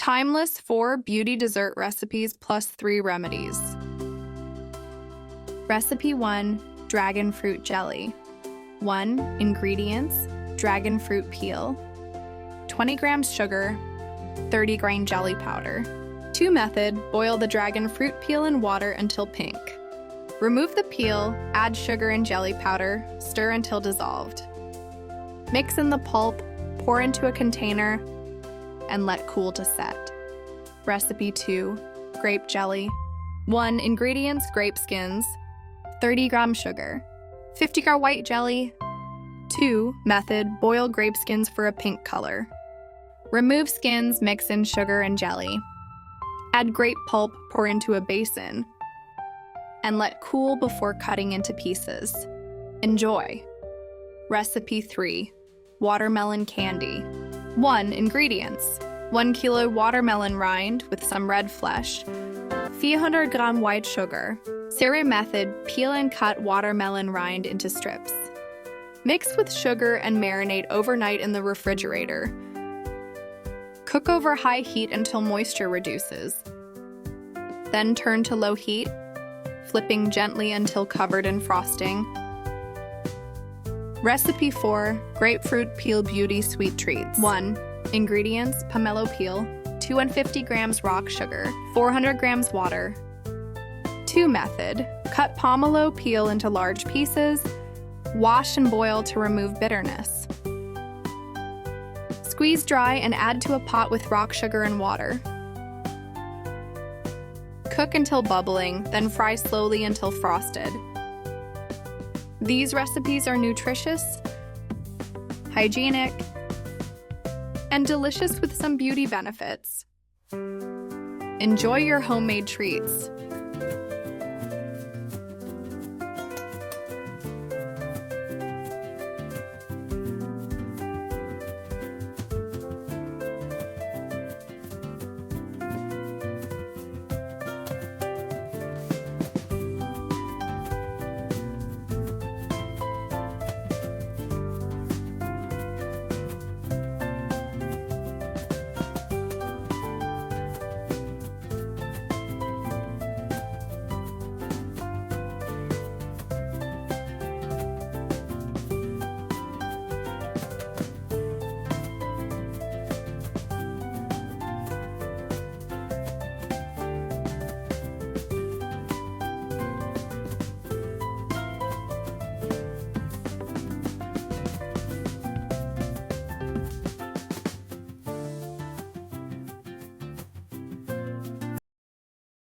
Timeless 4 beauty dessert recipes plus 3 remedies. Recipe 1. Dragon fruit jelly. 1. Ingredients: dragon fruit peel, 20 grams sugar, 30 grain jelly powder. 2 method: boil the dragon fruit peel in water until pink. Remove the peel, add sugar and jelly powder, stir until dissolved. Mix in the pulp, pour into a container, and let cool to set. Recipe 2. Grape jelly. 1. Ingredients: grape skins, 30 gram sugar, 50 gram white jelly. 2. Method: boil grape skins for a pink color. Remove skins, mix in sugar and jelly. Add grape pulp, pour into a basin, and let cool before cutting into pieces. Enjoy. Recipe 3. Watermelon candy. 1. Ingredients: 1 kilo watermelon rind with some red flesh, 400 gram white sugar. Syrup method: peel and cut watermelon rind into strips. Mix with sugar and marinate overnight in the refrigerator. Cook over high heat until moisture reduces. Then turn to low heat, flipping gently until covered in frosting. Recipe 4. Grapefruit peel beauty sweet treats. 1. Ingredients: pomelo peel, 250 grams rock sugar, 400 grams water. 2 method: cut pomelo peel into large pieces, wash and boil to remove bitterness. Squeeze dry and add to a pot with rock sugar and water. Cook until bubbling, then fry slowly until frosted. These recipes are nutritious, hygienic, and delicious with some beauty benefits. Enjoy your homemade treats.